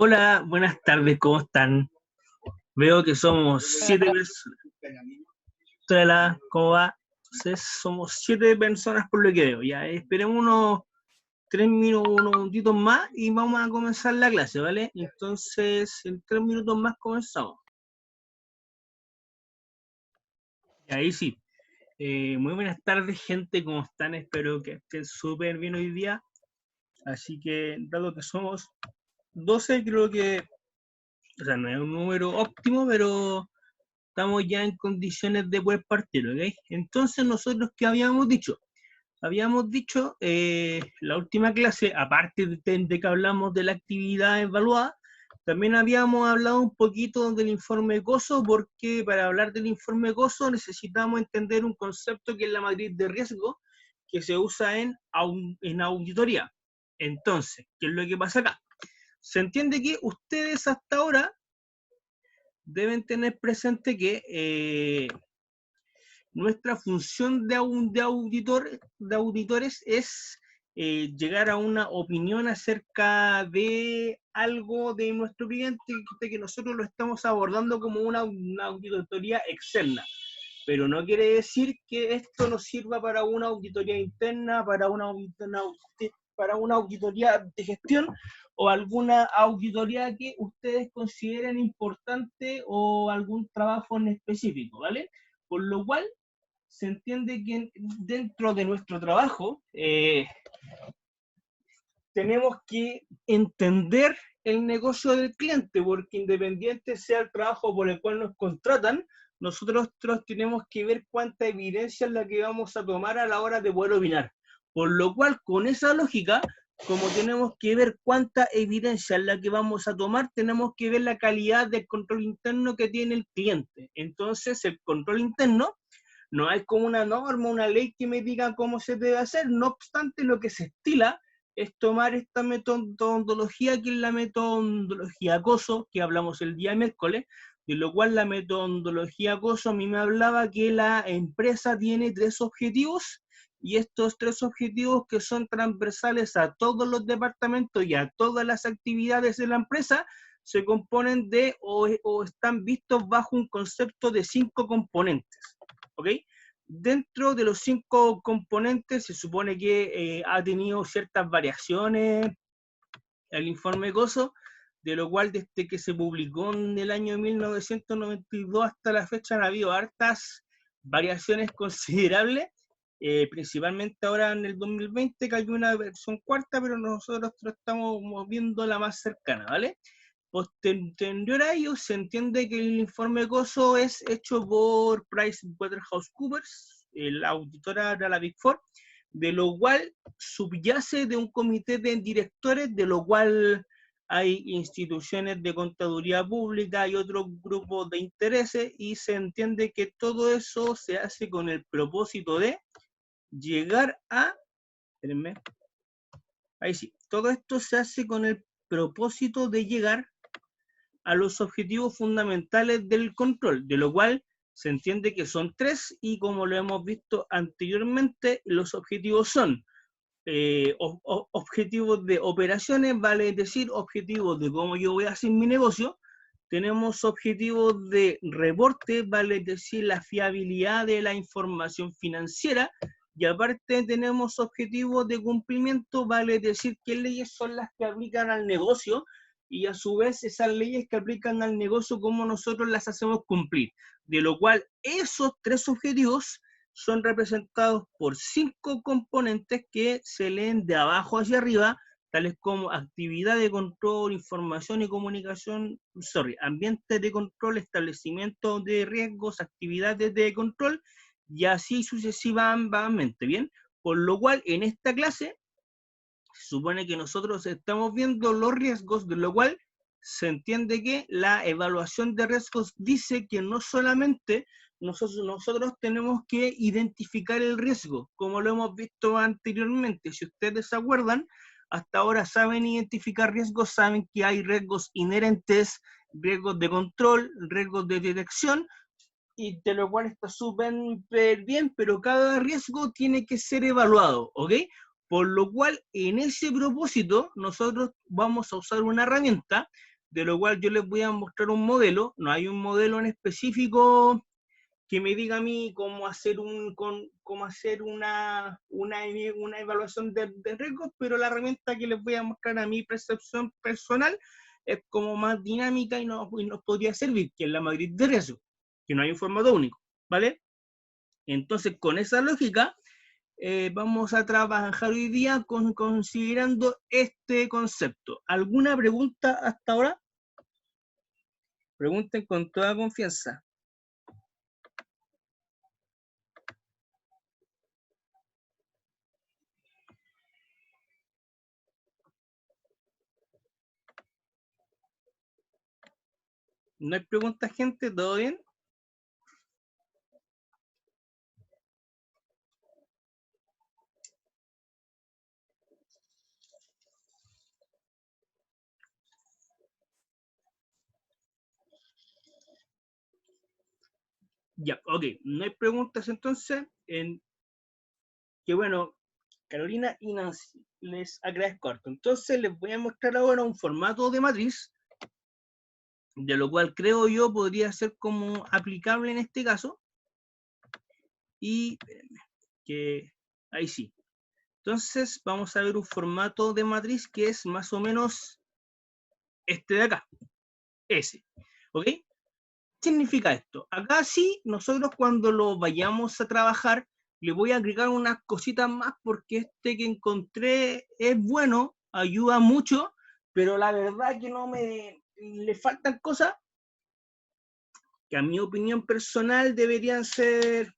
Hola, buenas tardes, ¿cómo están? Veo que somos 7 personas. Hola, ¿cómo va? Entonces, somos 7 personas por lo que veo. Ya, esperemos unos 3 minutos, unos minutitos más y vamos a comenzar la clase, ¿vale? Entonces, en 3 minutos más comenzamos. Y ahí sí. Muy buenas tardes, gente, ¿cómo están? Espero que estén súper bien hoy día. Así que, dado que somos 12, creo que, o sea, no es un número óptimo, pero estamos ya en condiciones de poder partir, ¿ok? Entonces, nosotros, ¿qué habíamos dicho? Habíamos dicho, la última clase, aparte de que hablamos de la actividad evaluada, también habíamos hablado un poquito del informe GOSO, porque para hablar del informe GOSO necesitamos entender un concepto que es la matriz de riesgo, que se usa en auditoría. Entonces, ¿qué es lo que pasa acá? Se entiende que ustedes hasta ahora deben tener presente que nuestra función de auditores es llegar a una opinión acerca de algo de nuestro cliente, de que nosotros lo estamos abordando como una auditoría externa. Pero no quiere decir que esto nos sirva para una auditoría interna, para una auditoría de gestión o alguna auditoría que ustedes consideren importante o algún trabajo en específico, ¿vale? Por lo cual, se entiende que dentro de nuestro trabajo tenemos que entender el negocio del cliente, porque independiente sea el trabajo por el cual nos contratan, nosotros tenemos que ver cuánta evidencia es la que vamos a tomar a la hora de poder opinar. Por lo cual, con esa lógica, como tenemos que ver cuánta evidencia es la que vamos a tomar, tenemos que ver la calidad del control interno que tiene el cliente. Entonces, el control interno no hay como una norma, una ley que me diga cómo se debe hacer. No obstante, lo que se estila es tomar esta metodología, que es la metodología GOSO, que hablamos el día miércoles, de lo cual la metodología GOSO a mí me hablaba que la empresa tiene 3 objetivos, y estos 3 objetivos, que son transversales a todos los departamentos y a todas las actividades de la empresa, se componen de o están vistos bajo un concepto de 5 componentes. ¿Ok? Dentro de los 5 componentes se supone que ha tenido ciertas variaciones el informe GOSO, de lo cual desde que se publicó en el año 1992 hasta la fecha han habido hartas variaciones considerables, principalmente ahora en el 2020 que hay una versión cuarta, pero nosotros estamos viendo la más cercana, ¿vale? Posterior a ello, se entiende que el informe GOSO es hecho por PricewaterhouseCoopers, la auditora de la Big Four, de lo cual subyace de un comité de directores, de lo cual hay instituciones de contaduría pública y otros grupos de intereses, y se entiende que todo eso se hace con el propósito de llegar a... Espérenme. Ahí sí. Todo esto se hace con el propósito de llegar a los objetivos fundamentales del control, de lo cual se entiende que son 3, y como lo hemos visto anteriormente, los objetivos son objetivos de operaciones, vale decir, objetivos de cómo yo voy a hacer mi negocio. Tenemos objetivos de reporte, vale decir, la fiabilidad de la información financiera, y aparte tenemos objetivos de cumplimiento, vale decir, qué leyes son las que aplican al negocio, y a su vez esas leyes que aplican al negocio, cómo nosotros las hacemos cumplir. De lo cual esos 3 objetivos son representados por 5 componentes que se leen de abajo hacia arriba, tales como actividad de control, información y comunicación, ambiente de control, establecimiento de riesgos, actividades de control, y así sucesivamente, ¿bien? Por lo cual, en esta clase, se supone que nosotros estamos viendo los riesgos, de lo cual se entiende que la evaluación de riesgos dice que no solamente nosotros tenemos que identificar el riesgo, como lo hemos visto anteriormente. Si ustedes se acuerdan, hasta ahora saben identificar riesgos, saben que hay riesgos inherentes, riesgos de control, riesgos de detección, y de lo cual está súper bien, pero cada riesgo tiene que ser evaluado, ¿ok? Por lo cual, en ese propósito, nosotros vamos a usar una herramienta de lo cual yo les voy a mostrar un modelo. No hay un modelo en específico que me diga a mí cómo hacer, una evaluación de riesgos, pero la herramienta que les voy a mostrar a mi percepción personal es como más dinámica y nos podría servir, que es la matriz de riesgo, que no hay un formato único, ¿vale? Entonces, con esa lógica, vamos a trabajar hoy día considerando este concepto. ¿Alguna pregunta hasta ahora? Pregunten con toda confianza. ¿No hay preguntas, gente? ¿Todo bien? Ya, ok. No hay preguntas entonces. Que bueno, Carolina y Nancy, les agradezco harto. Entonces les voy a mostrar ahora un formato de matriz, de lo cual creo yo podría ser como aplicable en este caso. Y que ahí sí. Entonces vamos a ver un formato de matriz que es más o menos este de acá, ese. ¿Ok? ¿Qué significa esto? Acá sí, nosotros cuando lo vayamos a trabajar, le voy a agregar unas cositas más porque este que encontré es bueno, ayuda mucho, pero la verdad que le faltan cosas que a mi opinión personal deberían ser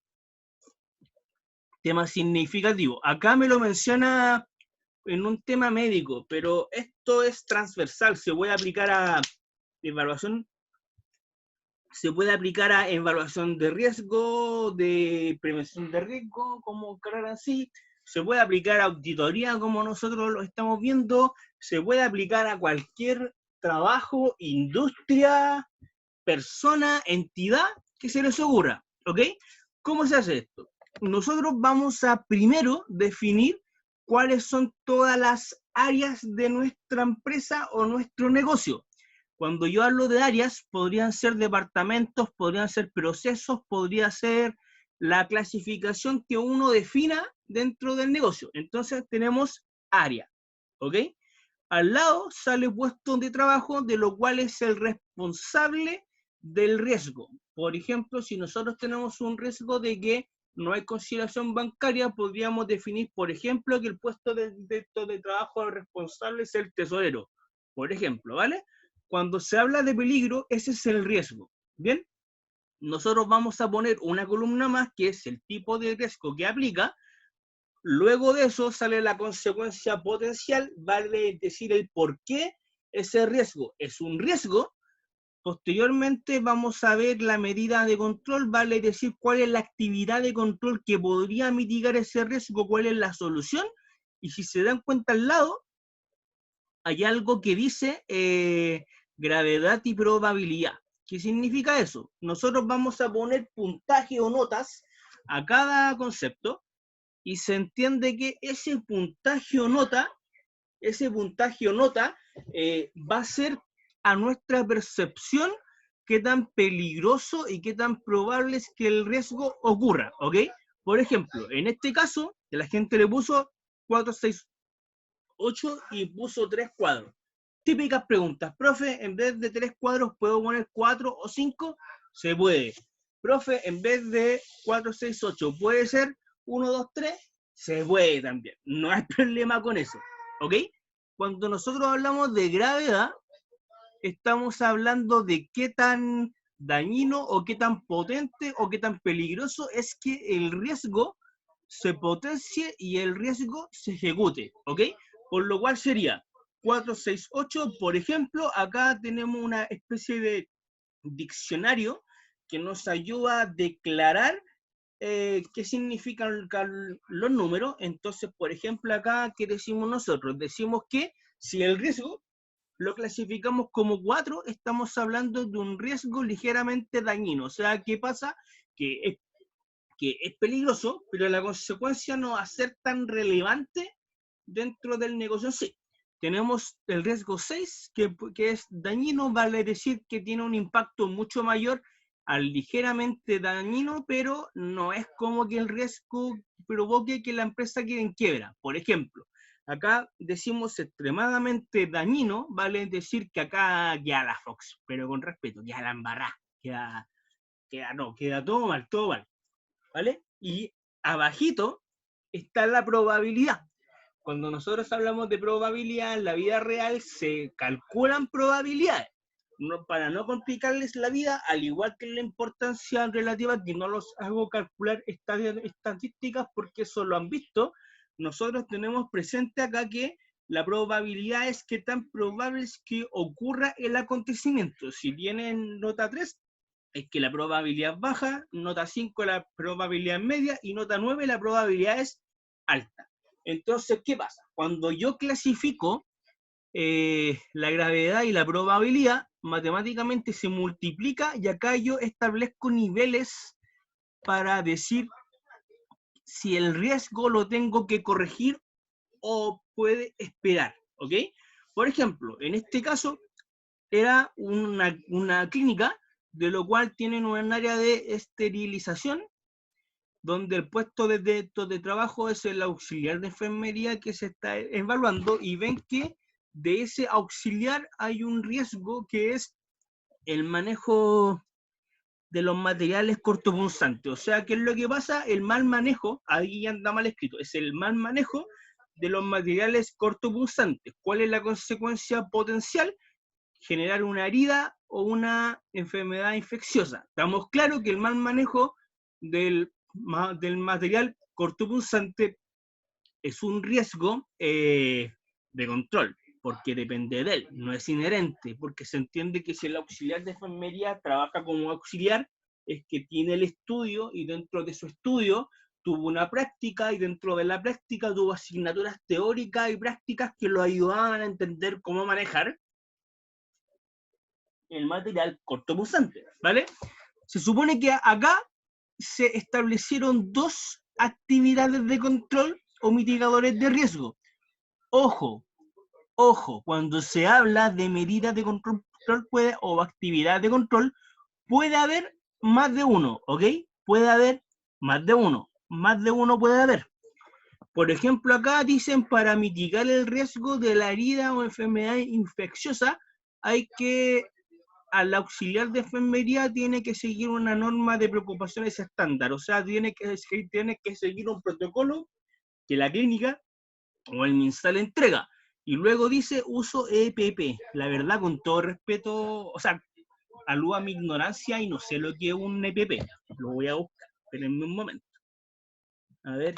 temas significativos. Acá me lo menciona en un tema médico, pero esto es transversal, se puede aplicar a evaluación, se puede aplicar a evaluación de riesgo, de prevención de riesgo, como encarar así, se puede aplicar a auditoría, como nosotros lo estamos viendo, se puede aplicar a cualquier trabajo, industria, persona, entidad que se les ocurra, ¿ok? ¿Cómo se hace esto? Nosotros vamos a primero definir cuáles son todas las áreas de nuestra empresa o nuestro negocio. Cuando yo hablo de áreas, podrían ser departamentos, podrían ser procesos, podría ser la clasificación que uno defina dentro del negocio. Entonces tenemos área, ¿ok? Al lado sale puesto de trabajo, de lo cual es el responsable del riesgo. Por ejemplo, si nosotros tenemos un riesgo de que no hay conciliación bancaria, podríamos definir, por ejemplo, que el puesto de trabajo responsable es el tesorero, por ejemplo, ¿vale? Cuando se habla de peligro, ese es el riesgo, ¿bien? Nosotros vamos a poner una columna más, que es el tipo de riesgo que aplica. Luego de eso sale la consecuencia potencial, vale decir el por qué ese riesgo es un riesgo. Posteriormente vamos a ver la medida de control, vale decir cuál es la actividad de control que podría mitigar ese riesgo, cuál es la solución. Y si se dan cuenta al lado, hay algo que dice gravedad y probabilidad. ¿Qué significa eso? Nosotros vamos a poner puntaje o notas a cada concepto y se entiende que ese puntaje o nota va a ser a nuestra percepción qué tan peligroso y qué tan probable es que el riesgo ocurra, ¿ok? Por ejemplo, en este caso, la gente le puso 4, 6, 8 y puso 3 cuadros. Típicas preguntas. Profe, en vez de 3 cuadros, ¿puedo poner 4 o 5? Se puede. Profe, en vez de 4, 6, 8, ¿puede ser 1, 2, 3? Se puede también. No hay problema con eso. ¿Ok? Cuando nosotros hablamos de gravedad, estamos hablando de qué tan dañino o qué tan potente o qué tan peligroso es que el riesgo se potencie y el riesgo se ejecute, ¿ok? Por lo cual sería 4, 6, 8, por ejemplo, acá tenemos una especie de diccionario que nos ayuda a declarar qué significan los números. Entonces, por ejemplo, acá, ¿qué decimos nosotros? Decimos que si el riesgo lo clasificamos como 4, estamos hablando de un riesgo ligeramente dañino. O sea, ¿qué pasa? Que es peligroso, pero la consecuencia no va a ser tan relevante dentro del negocio en sí. tenemos el riesgo 6, que es dañino, vale decir que tiene un impacto mucho mayor al ligeramente dañino, pero no es como que el riesgo provoque que la empresa quede en quiebra. Por ejemplo, acá decimos extremadamente dañino, vale decir que acá queda la Fox, pero con respeto, queda la embarrada, queda todo mal, ¿vale? Y abajito está la probabilidad. Cuando nosotros hablamos de probabilidad, en la vida real se calculan probabilidades. No, para no complicarles la vida, al igual que la importancia relativa, que no los hago calcular estadísticas porque eso lo han visto, nosotros tenemos presente acá que la probabilidad es que tan probable es que ocurra el acontecimiento. Si tienen nota 3, es que la probabilidad es baja, nota 5 la probabilidad es media y nota 9 la probabilidad es alta. Entonces, ¿qué pasa? Cuando yo clasifico la gravedad y la probabilidad, matemáticamente se multiplica y acá yo establezco niveles para decir si el riesgo lo tengo que corregir o puede esperar, ¿ok? Por ejemplo, en este caso era una clínica, de lo cual tienen un área de esterilización, donde el puesto de trabajo es el auxiliar de enfermería que se está evaluando y ven que de ese auxiliar hay un riesgo que es el manejo de los materiales cortopunzantes. O sea, ¿qué es lo que pasa? El mal manejo, ahí anda mal escrito, es el mal manejo de los materiales cortopunzantes. ¿Cuál es la consecuencia potencial? Generar una herida o una enfermedad infecciosa. Estamos claros que el mal manejo del material cortopunzante es un riesgo de control, porque depende de él, no es inherente, porque se entiende que si el auxiliar de enfermería trabaja como auxiliar, es que tiene el estudio y dentro de su estudio tuvo una práctica y dentro de la práctica tuvo asignaturas teóricas y prácticas que lo ayudaban a entender cómo manejar el material cortopunzante, ¿vale? Se supone que acá se establecieron dos actividades de control o mitigadores de riesgo. Ojo, ojo, cuando se habla de medidas de control o actividades de control, puede haber más de uno, ¿ok? Puede haber más de uno puede haber. Por ejemplo, acá dicen para mitigar el riesgo de la herida o enfermedad infecciosa, hay que al auxiliar de enfermería tiene que seguir una norma de preocupaciones estándar, o sea, tiene que seguir un protocolo que la clínica o el MinSal entrega. Y luego dice uso EPP. La verdad, con todo respeto, o sea, aludo a mi ignorancia y no sé lo que es un EPP. Lo voy a buscar, espérenme un momento. A ver,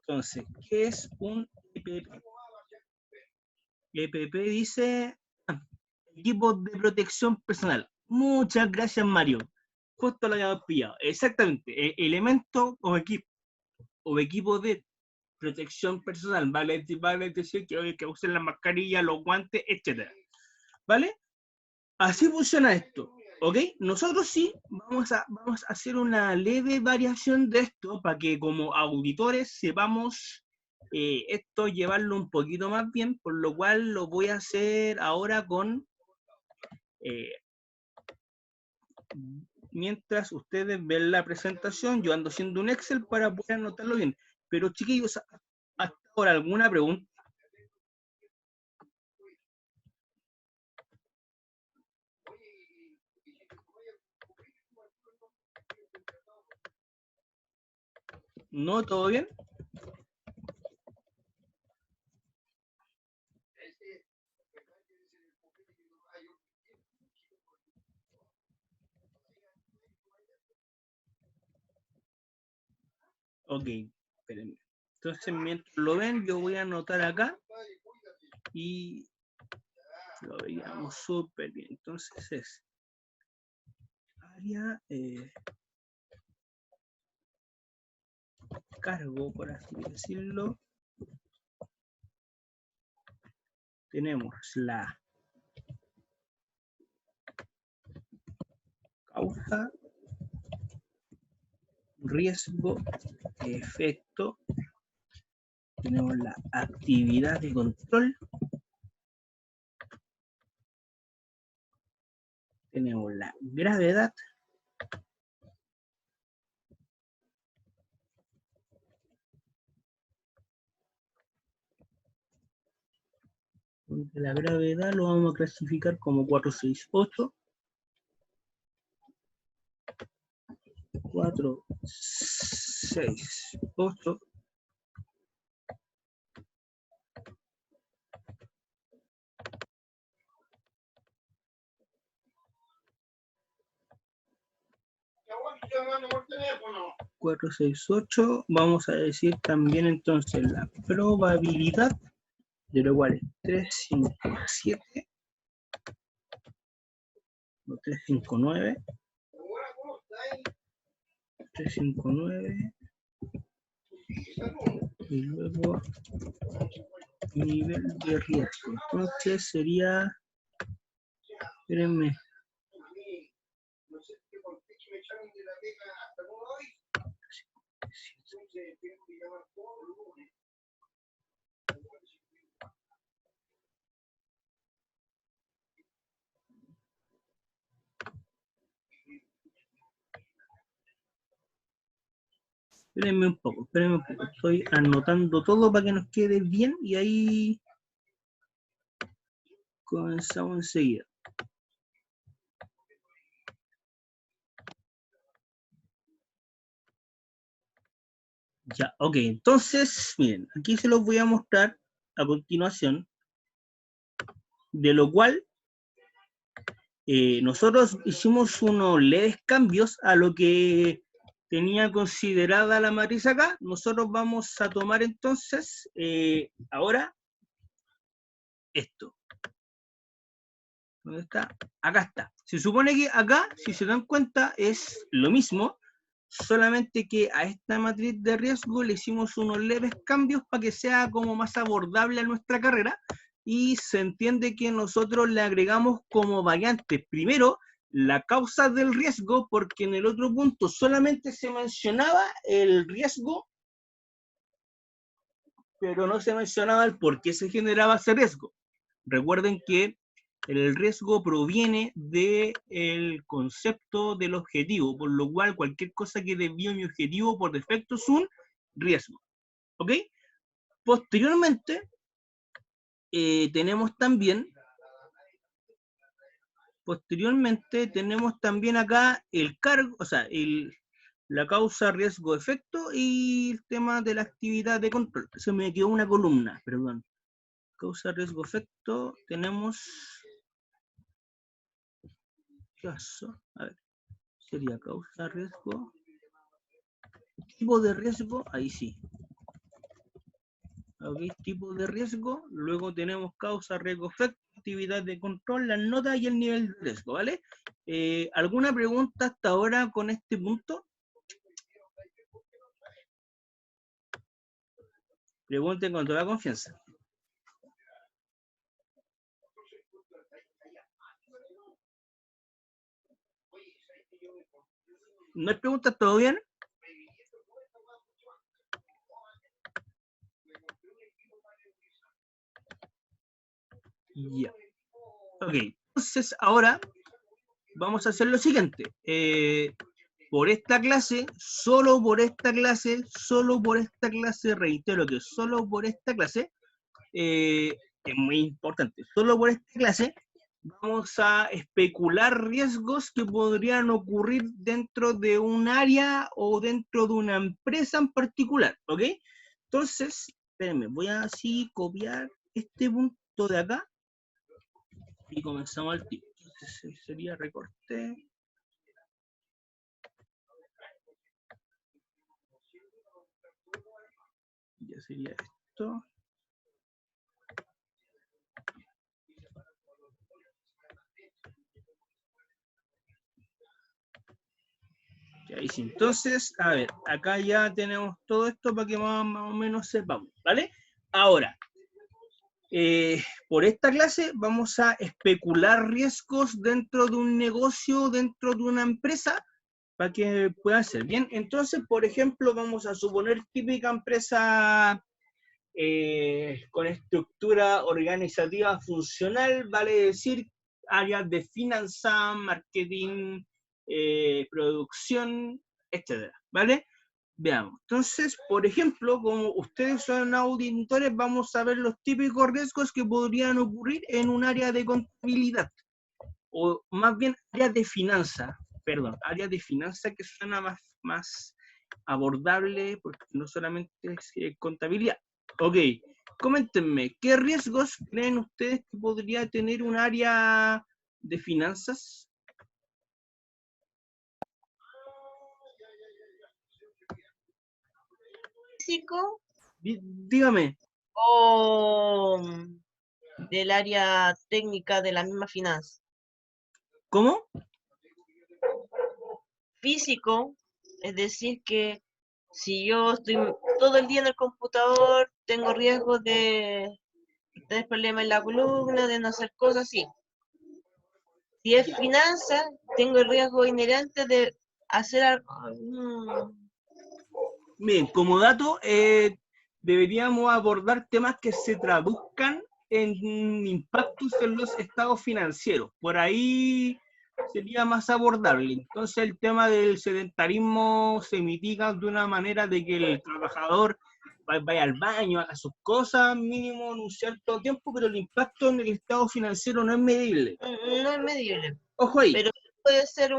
entonces, ¿qué es un EPP? EPP dice equipo de protección personal. Muchas gracias, Mario. Justo lo habíamos pillado. Exactamente. Elemento o equipo de protección personal. Vale decir que usen la mascarilla, los guantes, etc. ¿Vale? Así funciona esto. ¿Ok? Nosotros sí vamos a hacer una leve variación de esto para que como auditores sepamos esto llevarlo un poquito más bien, por lo cual lo voy a hacer ahora con mientras ustedes ven la presentación, yo ando haciendo un Excel para poder anotarlo bien. Pero chiquillos, ¿hasta ahora alguna pregunta? ¿No? ¿Todo bien? Ok, espérenme. Entonces, mientras lo ven, yo voy a anotar acá y lo veíamos súper bien. Entonces es área, cargo, por así decirlo. Tenemos la causa, riesgo, efecto tenemos la actividad de control, tenemos la gravedad, donde la gravedad lo vamos a clasificar como 468, 468, vamos a decir también entonces la probabilidad, de lo cual es 357, o 359, 359, y luego nivel de riesgo. Entonces sería, espérenme, espérenme un poco, estoy anotando todo para que nos quede bien y ahí comenzamos enseguida. Ya, ok, entonces, miren, aquí se los voy a mostrar a continuación, de lo cual nosotros hicimos unos leves cambios a lo que tenía considerada la matriz acá. Nosotros vamos a tomar entonces, ahora, esto. ¿Dónde está? Acá está. Se supone que acá, si se dan cuenta, es lo mismo, solamente que a esta matriz de riesgo le hicimos unos leves cambios para que sea como más abordable a nuestra carrera, y se entiende que nosotros le agregamos como variantes. Primero, la causa del riesgo, porque en el otro punto solamente se mencionaba el riesgo, pero no se mencionaba el por qué se generaba ese riesgo. Recuerden que el riesgo proviene del concepto del objetivo, por lo cual cualquier cosa que desvíe mi objetivo por defecto es un riesgo. ¿Ok? Posteriormente, tenemos también acá el cargo, o sea, la causa, riesgo, efecto y el tema de la actividad de control. Se me quedó una columna, perdón. Causa, riesgo, efecto, tenemos... ¿Qué pasó? A ver, sería causa, riesgo, tipo de riesgo, ahí sí. Ok, tipo de riesgo, luego tenemos causa, riesgo, efecto, actividad de control, las notas y el nivel de riesgo, ¿vale? ¿Alguna pregunta hasta ahora con este punto? Pregunten con toda confianza. ¿No hay preguntas? ¿Todo bien? Ya. Ok, entonces ahora vamos a hacer lo siguiente. Por esta clase, solo por esta clase, reitero que solo por esta clase, es muy importante, solo por esta clase vamos a especular riesgos que podrían ocurrir dentro de un área o dentro de una empresa en particular, ¿ok? Entonces, espérenme, voy a así copiar este punto de acá y comenzamos al tiro. Entonces sería recorte. Ya sería esto. Ahí sí. Entonces, a ver, acá ya tenemos todo esto para que más o menos sepamos, ¿vale? Ahora, por esta clase vamos a especular riesgos dentro de un negocio, dentro de una empresa, para que pueda ser bien. Entonces, por ejemplo, vamos a suponer típica empresa con estructura organizativa funcional, vale decir áreas de finanzas, marketing, producción, etcétera, ¿vale? Veamos. Entonces, por ejemplo, como ustedes son auditores, vamos a ver los típicos riesgos que podrían ocurrir en un área de contabilidad, o más bien área de finanzas, perdón, área de finanzas que suena más abordable, porque no solamente es contabilidad. Ok, coméntenme, ¿qué riesgos creen ustedes que podría tener un área de finanzas? Físico Dígame. o del área técnica de la misma finanza. ¿Cómo? Físico, es decir, que si yo estoy todo el día en el computador, tengo riesgo de tener problemas en la columna, de no hacer cosas así. Si es finanzas, tengo el riesgo inherente de hacer algo. Bien, como dato, deberíamos abordar temas que se traduzcan en impactos en los estados financieros. Por ahí sería más abordable. Entonces el tema del sedentarismo se mitiga de una manera de que el trabajador vaya al baño, haga sus cosas, mínimo en un cierto tiempo, pero el impacto en el estado financiero no es medible. No es medible. Ojo ahí. Pero puede ser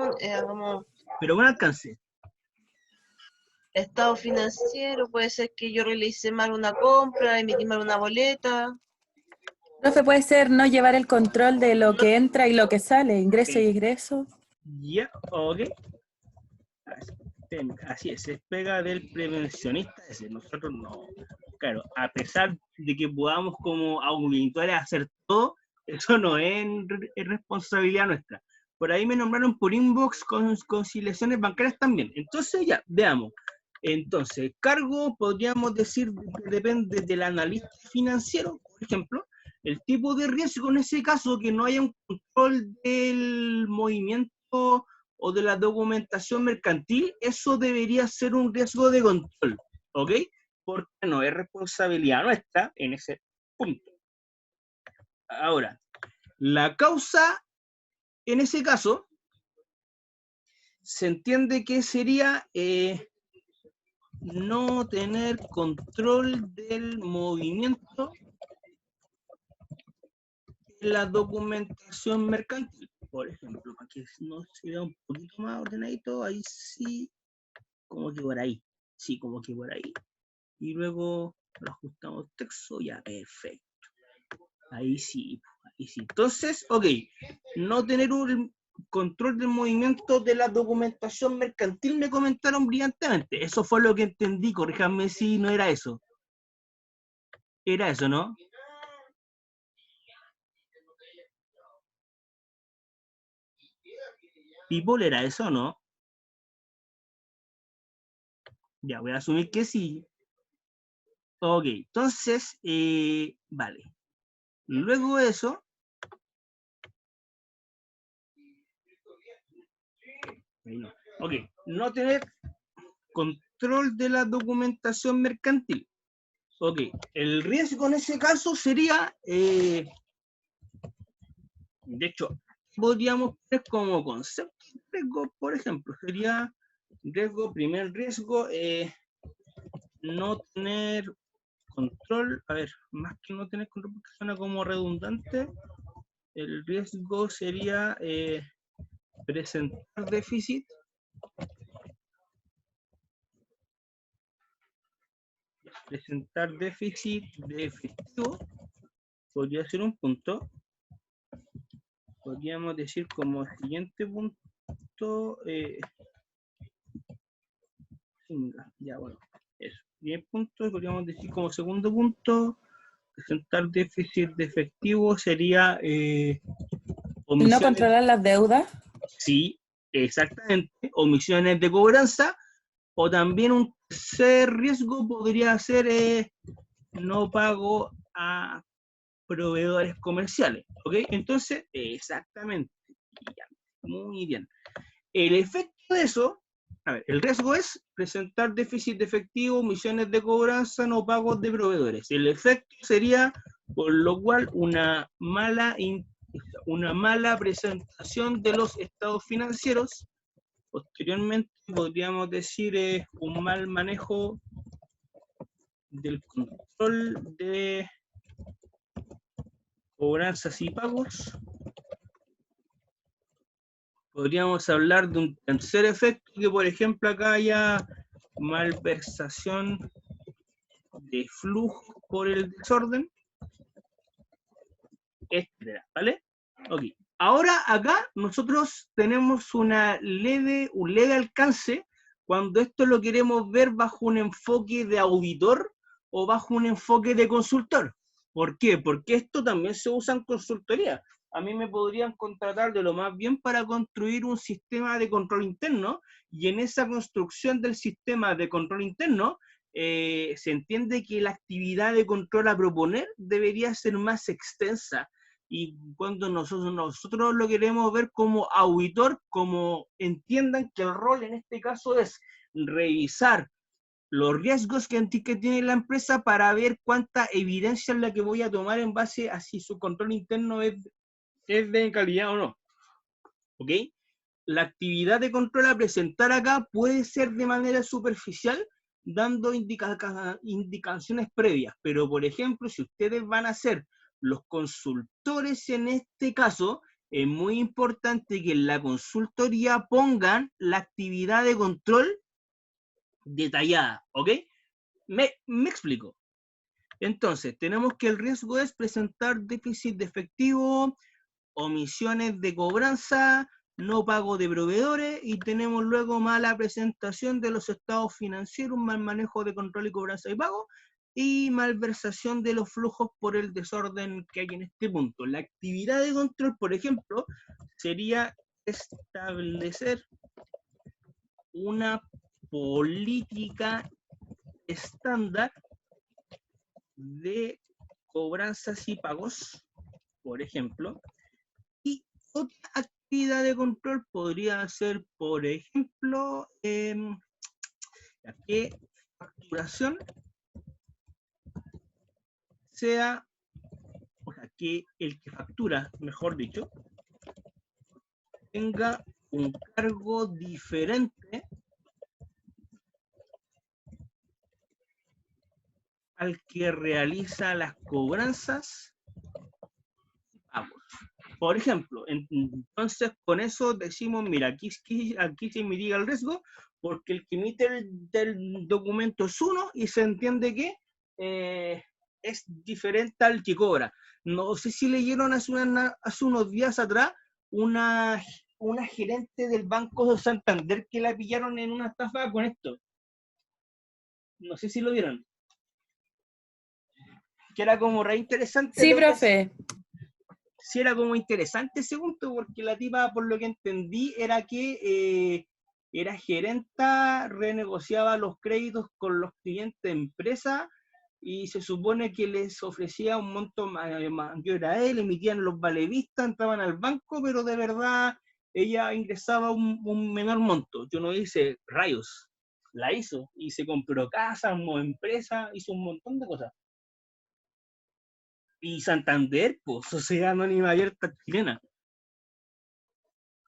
como pero buen alcance. Estado financiero, puede ser que yo realice mal una compra, emití mal una boleta. Profe, puede ser no llevar el control de lo que entra y lo que sale, ingreso y egreso. Ya, ok. Así es pega del prevencionista ese. Nosotros no. Claro, a pesar de que podamos como auditores hacer todo, eso no es responsabilidad nuestra. Por ahí me nombraron por inbox con conciliaciones bancarias también. Entonces ya, veamos. Entonces, cargo podríamos decir que depende del analista financiero, por ejemplo, el tipo de riesgo en ese caso, que no haya un control del movimiento o de la documentación mercantil, eso debería ser un riesgo de control, ¿ok? Porque no es responsabilidad nuestra en ese punto. Ahora, la causa, en ese caso, se entiende que sería no tener control del movimiento de la documentación mercantil. Por ejemplo, para que no se vea un poquito más ordenadito, ahí sí, como que por ahí, sí, como que por ahí. Y luego lo ajustamos texto, ya, perfecto. Ahí sí, ahí sí. Entonces, ok, no tener un control del movimiento de la documentación mercantil, me comentaron brillantemente. Eso fue lo que entendí, corríjanme si no era eso. Era eso, ¿no? People, ¿era eso, no? Ya, voy a asumir que sí. Ok, entonces, vale. Luego de eso, ok, no tener control de la documentación mercantil. Ok, el riesgo en ese caso sería, de hecho, podríamos poner como concepto riesgo, por ejemplo, sería riesgo, primer riesgo, no tener control, a ver, más que no tener control porque suena como redundante, el riesgo sería presentar déficit de efectivo, podría ser un punto. Podríamos decir como siguiente punto, ya bueno, eso. 10 puntos, podríamos decir como segundo punto, presentar déficit de efectivo sería ¿No controlar las deudas? Sí, exactamente, omisiones de cobranza, o también un tercer riesgo podría ser no pago a proveedores comerciales, ¿ok? Entonces, exactamente, muy bien. El efecto de eso A ver, el riesgo es presentar déficit de efectivo, omisiones de cobranza, no pagos de proveedores. El efecto sería, por lo cual, una mala presentación de los estados financieros. Posteriormente, podríamos decir un mal manejo del control de cobranzas y pagos. Podríamos hablar de un tercer efecto, que por ejemplo acá haya malversación de flujo por el desorden, etcétera, ¿vale? Ok. Ahora acá nosotros tenemos un leve alcance cuando esto lo queremos ver bajo un enfoque de auditor o bajo un enfoque de consultor. ¿Por qué? Porque esto también se usa en consultoría. A mí me podrían contratar de lo más bien para construir un sistema de control interno, y en esa construcción del sistema de control interno se entiende que la actividad de control a proponer debería ser más extensa. Y cuando nosotros lo queremos ver como auditor, como entiendan que el rol en este caso es revisar los riesgos que tiene la empresa para ver cuánta evidencia es la que voy a tomar en base a si su control interno es de calidad o no. ¿Ok? La actividad de control a presentar acá puede ser de manera superficial, dando indicaciones previas, pero por ejemplo, si ustedes van a ser los consultores en este caso, es muy importante que en la consultoría pongan la actividad de control detallada, ¿ok? Me explico. Entonces, tenemos que el riesgo es presentar déficit de efectivo, omisiones de cobranza, no pago de proveedores, y tenemos luego mala presentación de los estados financieros, mal manejo de control y cobranza de pago, y malversación de los flujos por el desorden que hay en este punto. La actividad de control, por ejemplo, sería establecer una política estándar de cobranzas y pagos, por ejemplo. Y otra actividad de control podría ser, por ejemplo, que facturación sea, o sea, que el que factura, mejor dicho, tenga un cargo diferente al que realiza las cobranzas y pagos. Por ejemplo, entonces con eso decimos, mira, aquí se mitiga el riesgo, porque el que emite el documento es uno y se entiende que es diferente al que cobra. No sé si leyeron hace unos días atrás una gerente del Banco de Santander que la pillaron en una estafa con esto. No sé si lo vieron. Que era como re interesante. Sí, profe. Sí, era como interesante ese punto, porque la tipa, por lo que entendí, era que era gerenta, renegociaba los créditos con los clientes de empresa, y se supone que les ofrecía un monto mayor a él, emitían los valevistas, entraban al banco, pero de verdad ella ingresaba un menor monto. Yo no hice rayos, la hizo, y se compró casa, empresa, hizo un montón de cosas. Y Santander, pues, sociedad anónima abierta chilena.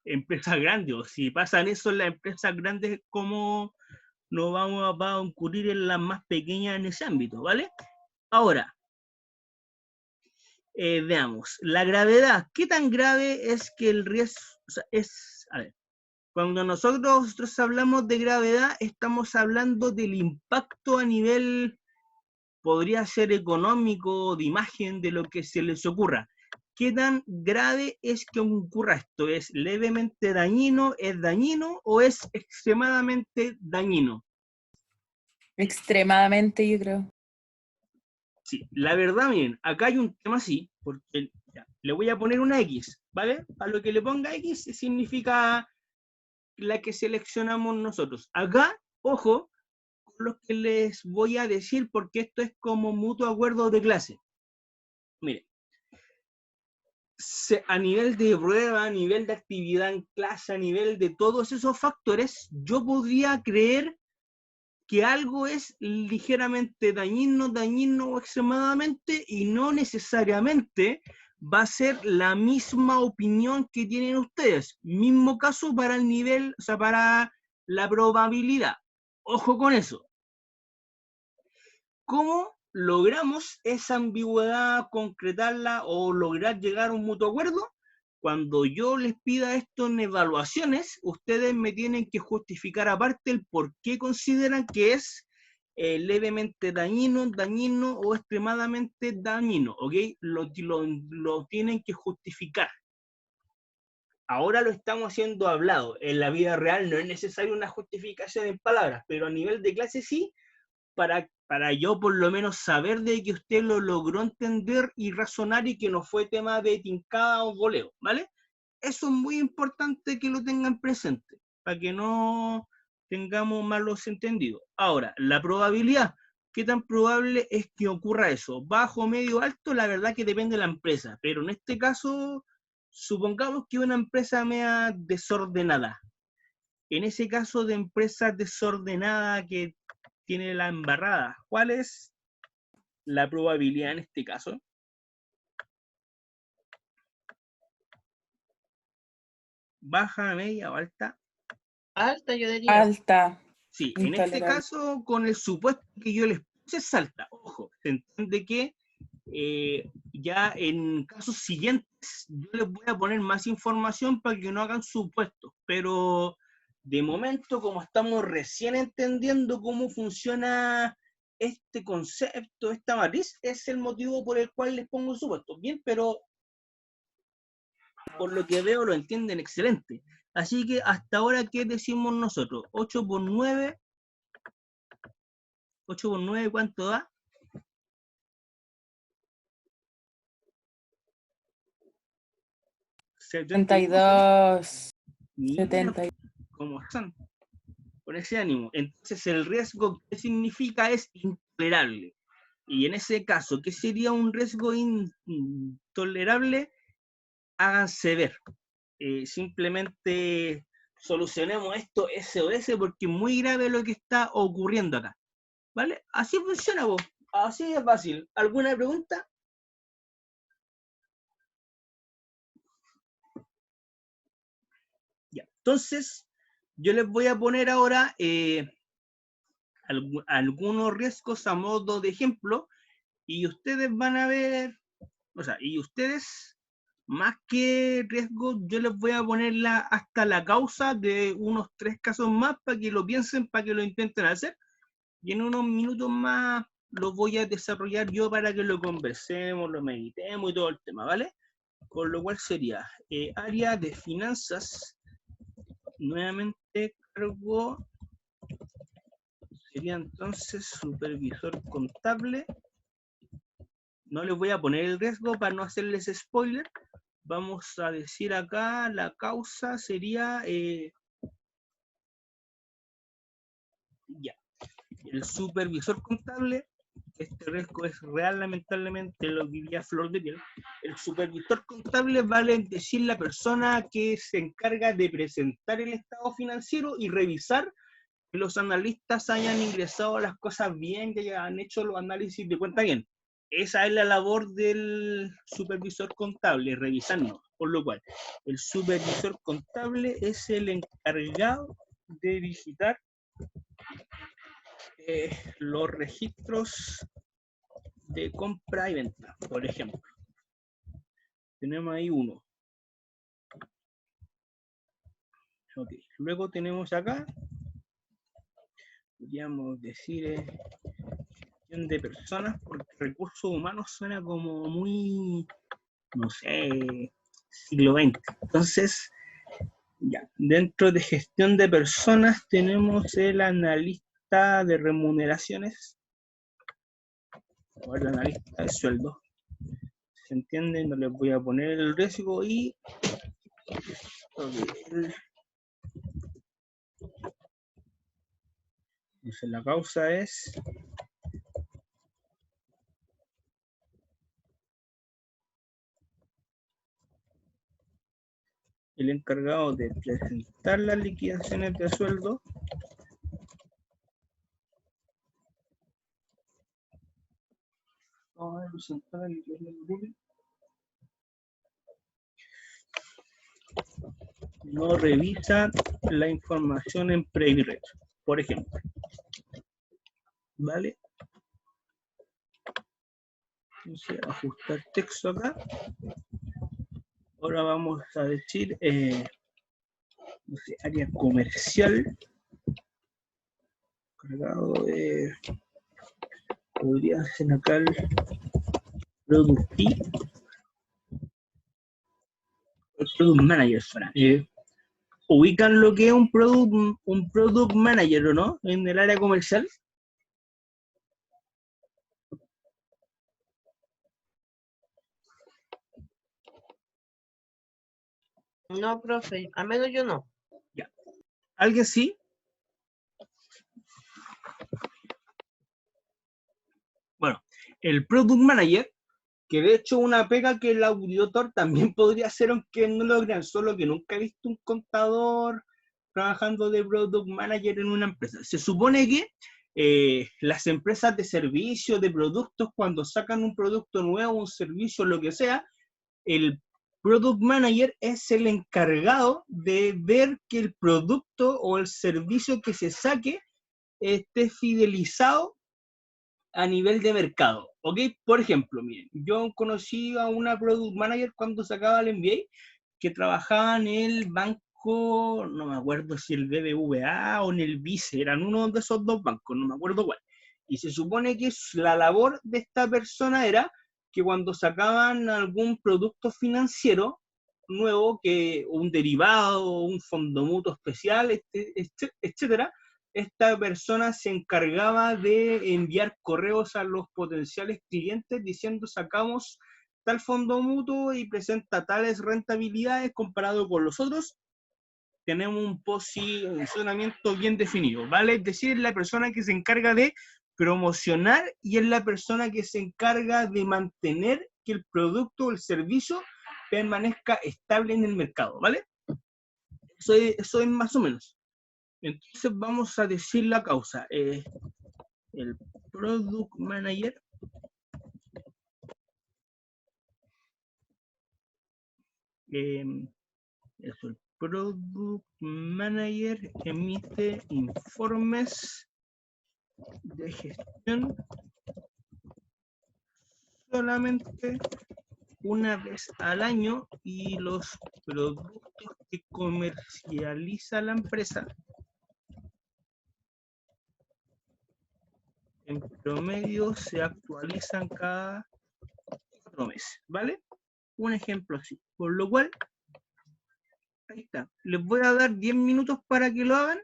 Empresas grandes, o si pasan eso en las empresas grandes, ¿cómo no vamos a ocurrir en las más pequeñas en ese ámbito, ¿vale? Ahora, veamos, la gravedad. ¿Qué tan grave es que el riesgo? O sea, a ver, cuando nosotros hablamos de gravedad, estamos hablando del impacto a nivel, podría ser económico, de imagen, de lo que se les ocurra. ¿Qué tan grave es que ocurra esto? ¿Es levemente dañino, es dañino o es extremadamente dañino? Extremadamente, yo creo. Sí, la verdad, miren, acá hay un tema así, porque ya, le voy a poner una X, ¿vale? Para lo que le ponga X significa la que seleccionamos nosotros. Acá, ojo, con lo que les voy a decir, porque esto es como mutuo acuerdo de clase. Miren, a nivel de prueba, a nivel de actividad en clase, a nivel de todos esos factores, yo podría creer que algo es ligeramente dañino o extremadamente, y no necesariamente va a ser la misma opinión que tienen ustedes. Mismo caso para el nivel, o sea, para la probabilidad. Ojo con eso. ¿Cómo logramos esa ambigüedad, concretarla o lograr llegar a un mutuo acuerdo? Cuando yo les pida esto en evaluaciones, ustedes me tienen que justificar aparte el por qué consideran que es levemente dañino o extremadamente dañino, ¿ok? Lo tienen que justificar. Ahora lo estamos haciendo hablado. En la vida real no es necesaria una justificación en palabras, pero a nivel de clase sí, para yo por lo menos saber de que usted lo logró entender y razonar y que no fue tema de tincada o goleo, ¿vale? Eso es muy importante que lo tengan presente, para que no tengamos malos entendidos. Ahora, la probabilidad, ¿qué tan probable es que ocurra eso? Bajo, medio, alto, la verdad que depende de la empresa, pero en este caso, supongamos que una empresa media desordenada. En ese caso de empresa desordenada que tiene la embarrada, ¿cuál es la probabilidad en este caso? ¿Baja, media o alta? Alta, yo diría. Alta. Sí, en este Intolerable. caso, con el supuesto que yo les puse, es alta. Ojo, se entiende que ya en casos siguientes yo les voy a poner más información para que no hagan supuestos, pero de momento, como estamos recién entendiendo cómo funciona este concepto, esta matriz, es el motivo por el cual les pongo supuestos. Bien, pero por lo que veo lo entienden excelente. Así que hasta ahora, ¿qué decimos nosotros? 8 por 9, 8 por 9, ¿cuánto da? 72, Bien, 70. como están, con ese ánimo. Entonces, el riesgo, ¿qué significa? Es intolerable. Y en ese caso, ¿qué sería un riesgo intolerable? Háganse ver. Simplemente solucionemos esto SOS porque es muy grave lo que está ocurriendo acá. ¿Vale? Así funciona, vos. Así es fácil. ¿Alguna pregunta? Ya. Entonces, yo les voy a poner ahora algunos riesgos a modo de ejemplo, y ustedes van a ver, o sea, y ustedes, más que riesgo, yo les voy a poner hasta la causa de unos 3 casos más para que lo piensen, para que lo intenten hacer, y en unos minutos más lo voy a desarrollar yo para que lo conversemos, lo meditemos y todo el tema, ¿vale? Con lo cual sería área de finanzas, nuevamente cargo, sería entonces supervisor contable. No les voy a poner el riesgo para no hacerles spoiler. Vamos a decir acá, la causa sería ya, el supervisor contable. Este riesgo es real, lamentablemente, lo vivía flor de piel. El supervisor contable vale decir la persona que se encarga de presentar el estado financiero y revisar que los analistas hayan ingresado las cosas bien, que hayan hecho los análisis de cuenta bien. Esa es la labor del supervisor contable, revisarnos. Por lo cual, el supervisor contable es el encargado de visitar los registros de compra y venta, por ejemplo. Tenemos ahí uno. Okay. Luego tenemos acá, podríamos decir, gestión de personas, porque recursos humanos suena como muy, no sé, siglo XX. Entonces, ya, dentro de gestión de personas tenemos el analista de remuneraciones, o el analista de sueldo. ¿Se entiende? No les voy a poner el riesgo y entonces la causa es el encargado de presentar las liquidaciones de sueldo no revisa la información en previo y retro, por ejemplo. ¿Vale? Entonces, ajustar texto acá. Ahora vamos a decir, no sé, área comercial. Cargado de... Podría ser acá el productivo. El product manager, ¿ubican lo que es un product manager o no? En el área comercial. No, profe, al menos yo no. Ya. ¿Alguien sí? Bueno, el product manager, que de hecho una pega que el auditor también podría hacer, aunque no lo crean, solo que nunca he visto un contador trabajando de product manager en una empresa. Se supone que las empresas de servicios, de productos, cuando sacan un producto nuevo, un servicio, lo que sea, el product manager es el encargado de ver que el producto o el servicio que se saque esté fidelizado a nivel de mercado, ¿ok? Por ejemplo, miren, yo conocí a una product manager cuando sacaba el MBA que trabajaba en el banco, no me acuerdo si el BBVA o en el Vice, eran uno de esos dos bancos, no me acuerdo cuál. Y se supone que la labor de esta persona era que cuando sacaban algún producto financiero nuevo, que un derivado, un fondo mutuo especial, etcétera, esta persona se encargaba de enviar correos a los potenciales clientes diciendo sacamos tal fondo mutuo y presenta tales rentabilidades comparado con los otros, tenemos un posicionamiento bien definido, ¿vale? Es decir, es la persona que se encarga de promocionar y es la persona que se encarga de mantener que el producto o el servicio permanezca estable en el mercado, ¿vale? Eso es más o menos. Entonces vamos a decir la causa. El Product Manager eso, el Product Manager emite informes de gestión solamente una vez al año y los productos que comercializa la empresa en promedio se actualizan cada 4 meses, ¿vale? Un ejemplo así. Por lo cual, ahí está. Les voy a dar 10 minutos para que lo hagan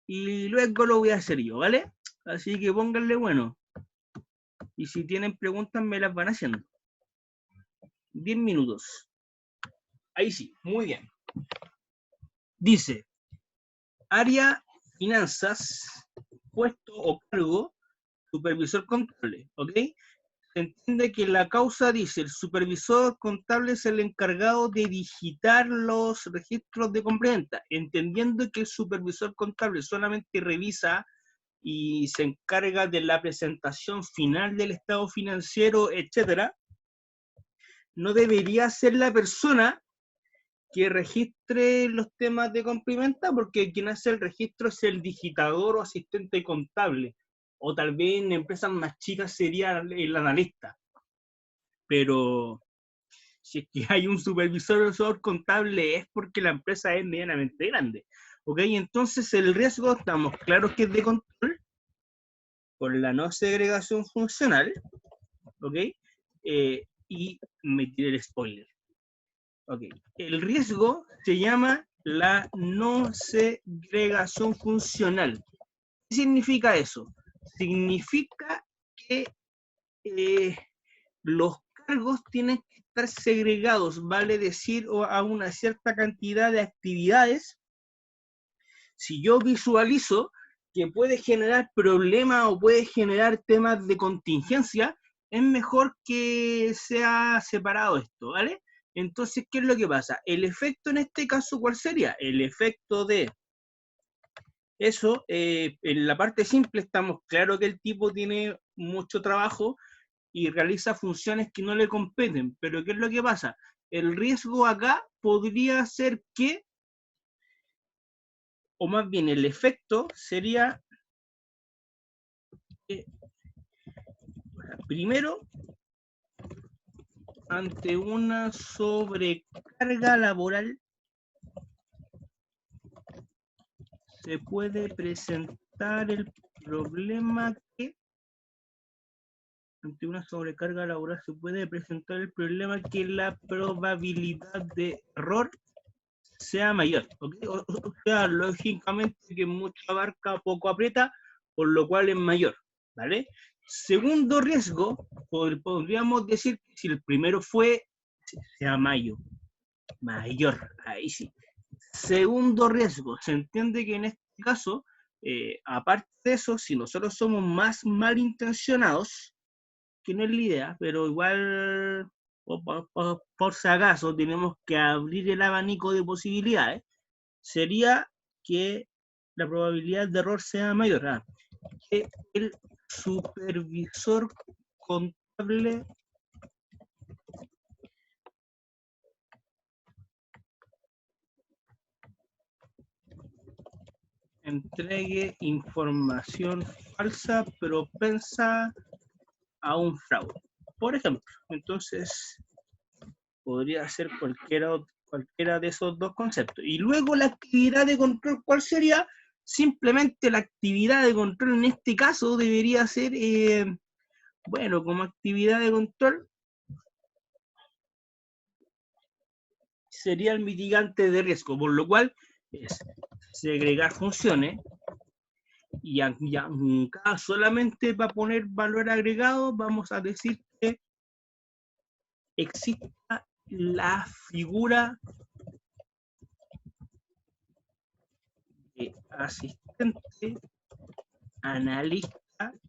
y luego lo voy a hacer yo, ¿vale? Así que pónganle bueno. Y si tienen preguntas, me las van haciendo. 10 minutos. Ahí sí, muy bien. Dice, área finanzas, puesto o cargo, supervisor contable, ¿ok? Se entiende que la causa dice, el supervisor contable es el encargado de digitar los registros de compra-venta, entendiendo que el supervisor contable solamente revisa y se encarga de la presentación final del estado financiero, etcétera, no debería ser la persona que registre los temas de compra-venta, porque quien hace el registro es el digitador o asistente contable, o tal vez en empresas más chicas sería el analista. Pero si es que hay un supervisor contable es porque la empresa es medianamente grande. ¿Ok? Entonces el riesgo, estamos claros que es de control, por la no segregación funcional, ¿ok? Y me tiré el spoiler. ¿Ok? El riesgo se llama la no segregación funcional. ¿Qué significa eso? Significa que los cargos tienen que estar segregados, vale decir, a una cierta cantidad de actividades. Si yo visualizo que puede generar problemas o puede generar temas de contingencia, es mejor que sea separado esto, ¿vale? Entonces, ¿qué es lo que pasa? El efecto en este caso, ¿cuál sería? El efecto de eso, en la parte simple estamos claro que el tipo tiene mucho trabajo y realiza funciones que no le competen, pero ¿qué es lo que pasa? El riesgo acá podría ser que, o más bien el efecto sería, primero, ante una sobrecarga laboral, se puede presentar el problema que, ante una sobrecarga laboral, se puede presentar el problema que la probabilidad de error sea mayor. ¿Okay? O sea, lógicamente que mucho abarca, poco aprieta, por lo cual es mayor. ¿Vale? Segundo riesgo, podríamos decir que si el primero fue, sea mayor, ahí sí. Segundo riesgo, se entiende que en este caso, aparte de eso, si nosotros somos más malintencionados, que no es la idea, pero igual, por si acaso, tenemos que abrir el abanico de posibilidades, sería que la probabilidad de error sea mayor. Que el supervisor contable entregue información falsa propensa a un fraude. Por ejemplo, entonces podría ser cualquiera de esos dos conceptos. Y luego la actividad de control, ¿cuál sería? Simplemente la actividad de control en este caso debería ser, bueno, como actividad de control, sería el mitigante de riesgo, por lo cual es segregar funciones y acá solamente para poner valor agregado vamos a decir que exista la figura de asistente, analista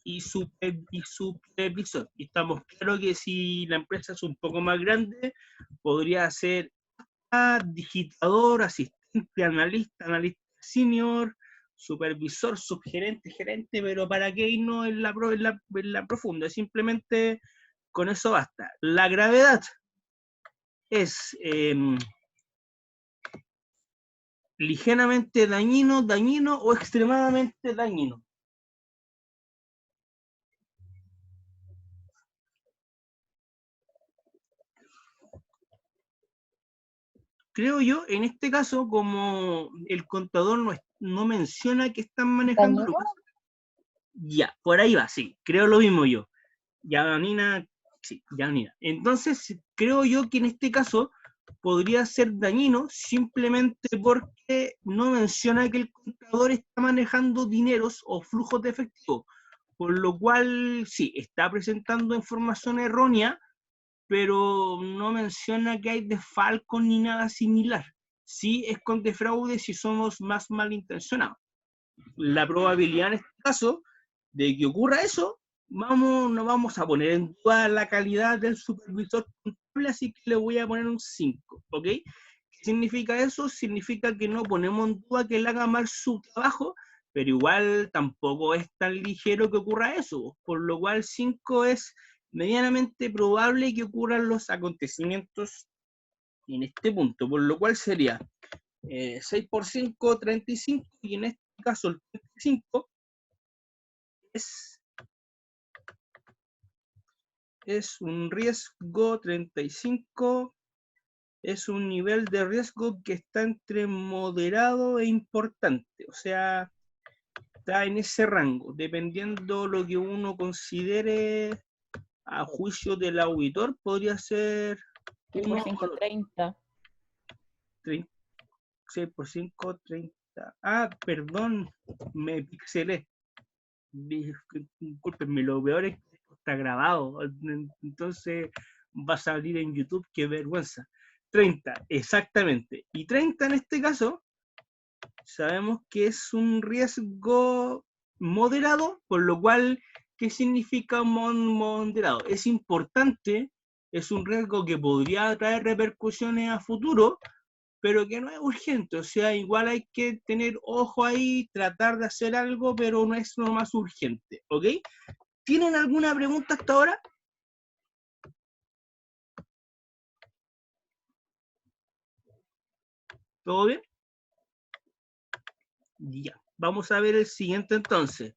y supervisor. Y estamos claros que si la empresa es un poco más grande, podría ser digitador, asistente, analista, analista senior, supervisor, subgerente, gerente, pero ¿para qué irnos en la profunda? Simplemente con eso basta. La gravedad es ligeramente dañino o extremadamente dañino. Creo yo, en este caso, como el contador no menciona que están manejando ¿Dañino? lucas, ya, por ahí va, sí, creo lo mismo yo. Ya, Nina, sí, ya, Nina. Entonces, creo yo que en este caso podría ser dañino simplemente porque no menciona que el contador está manejando dineros o flujos de efectivo, por lo cual sí, está presentando información errónea, pero no menciona que hay desfalco ni nada similar. Sí es con defraude si somos más malintencionados. La probabilidad en este caso de que ocurra eso, no vamos a poner en duda la calidad del supervisor contable, así que le voy a poner un 5, ¿ok? ¿Qué significa eso? Significa que no ponemos en duda que él haga mal su trabajo, pero igual tampoco es tan ligero que ocurra eso, por lo cual 5 es medianamente probable que ocurran los acontecimientos en este punto, por lo cual sería 6 por 5, 35, y en este caso el 35 es un riesgo 35, es un nivel de riesgo que está entre moderado e importante, o sea, está en ese rango, dependiendo lo que uno considere a juicio del auditor, podría ser 1 por 5, 30. 6 por 5, 30. Ah, perdón, me pixelé. Disculpenme, lo peor es que esto está grabado, entonces va a salir en YouTube, qué vergüenza. 30, exactamente. Y 30 en este caso, sabemos que es un riesgo moderado, por lo cual, ¿qué significa moderado? Es importante es un riesgo que podría traer repercusiones a futuro, pero que no es urgente. O sea, igual hay que tener ojo ahí, tratar de hacer algo, pero no es lo más urgente, ¿ok? ¿Tienen alguna pregunta hasta ahora? ¿Todo bien? Ya. Vamos a ver el siguiente entonces.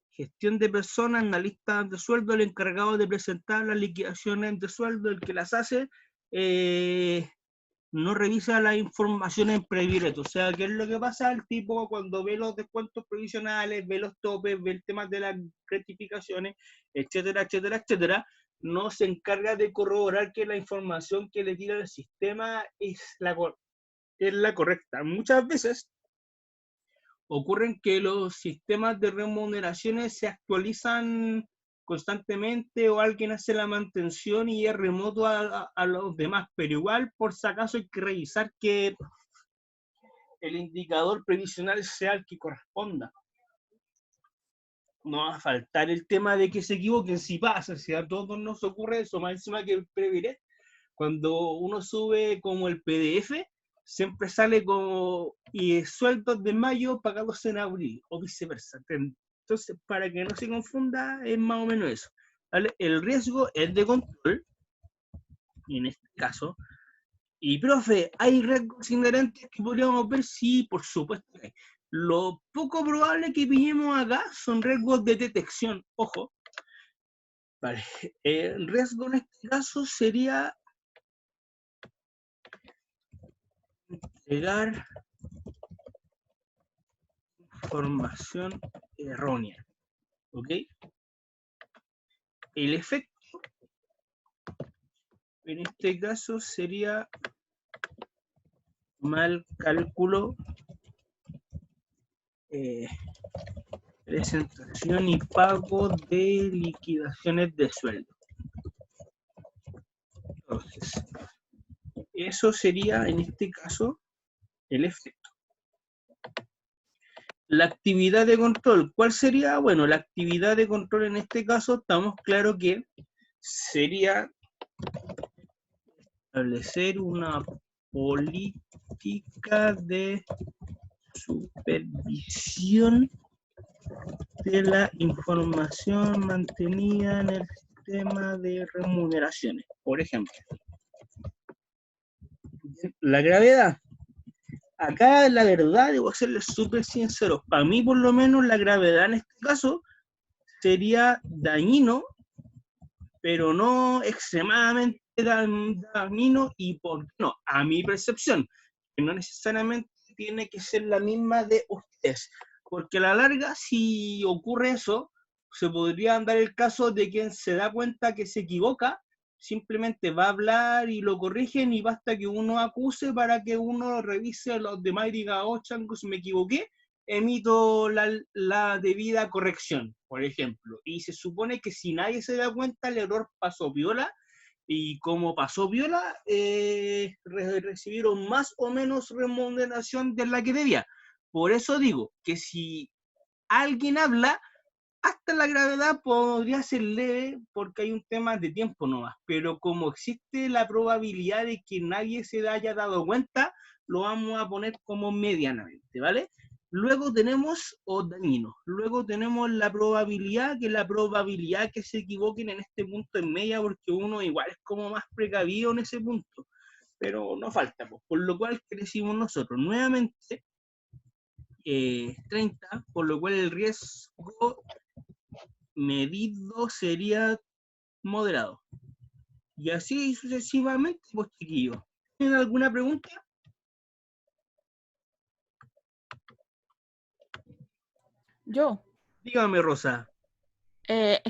Gestión de personas, analistas de sueldo, el encargado de presentar las liquidaciones de sueldo, el que las hace, no revisa las informaciones en Previret. O sea, ¿qué es lo que pasa? El tipo cuando ve los descuentos provisionales, ve los topes, ve el tema de las rectificaciones, etcétera, etcétera, etcétera, no se encarga de corroborar que la información que le tira el sistema es la correcta. Muchas veces ocurren que los sistemas de remuneraciones se actualizan constantemente o alguien hace la mantención y es remoto a los demás, pero igual por si acaso hay que revisar que el indicador previsional sea el que corresponda. No va a faltar el tema de que se equivoquen, si pasa, si a todos nos ocurre eso, más encima que el Previret, cuando uno sube como el PDF, siempre sale como sueldos de mayo pagados en abril, o viceversa. Entonces, para que no se confunda, es más o menos eso, ¿vale? El riesgo es de control, en este caso. Y, profe, ¿hay riesgos inherentes que podríamos ver? Sí, por supuesto que hay. Lo poco probable que pillemos acá son riesgos de detección. Ojo. Vale. El riesgo en este caso sería entregar información errónea. ¿Ok? El efecto en este caso sería mal cálculo, presentación y pago de liquidaciones de sueldo. Entonces, eso sería en este caso el efecto. La actividad de control, ¿cuál sería? Bueno, la actividad de control en este caso estamos claros que sería establecer una política de supervisión de la información mantenida en el sistema de remuneraciones. Por ejemplo, la gravedad. Acá, la verdad, debo serles súper sincero. Para mí, por lo menos, la gravedad en este caso sería dañino, pero no extremadamente dañino, y por no, a mi percepción, que no necesariamente tiene que ser la misma de ustedes, porque a la larga, si ocurre eso, se podría dar el caso de quien se da cuenta que se equivoca, simplemente va a hablar y lo corrigen y basta que uno acuse para que uno revise a los demás y diga, oh, chango, si me equivoqué, emito la debida corrección, por ejemplo. Y se supone que si nadie se da cuenta, el error pasó viola, y como pasó viola, recibieron más o menos remuneración de la que debía. Por eso digo que si alguien habla, hasta la gravedad podría ser leve porque hay un tema de tiempo nomás, pero como existe la probabilidad de que nadie se haya dado cuenta, lo vamos a poner como medianamente, ¿vale? Luego tenemos dañino, luego tenemos la probabilidad que se equivoquen en este punto en media, porque uno igual es como más precavido en ese punto, pero no falta, pues, por lo cual crecimos nosotros nuevamente 30, por lo cual el riesgo medido sería moderado. Y así sucesivamente, pues, chiquillos. ¿Tienen alguna pregunta? Yo. Dígame, Rosa.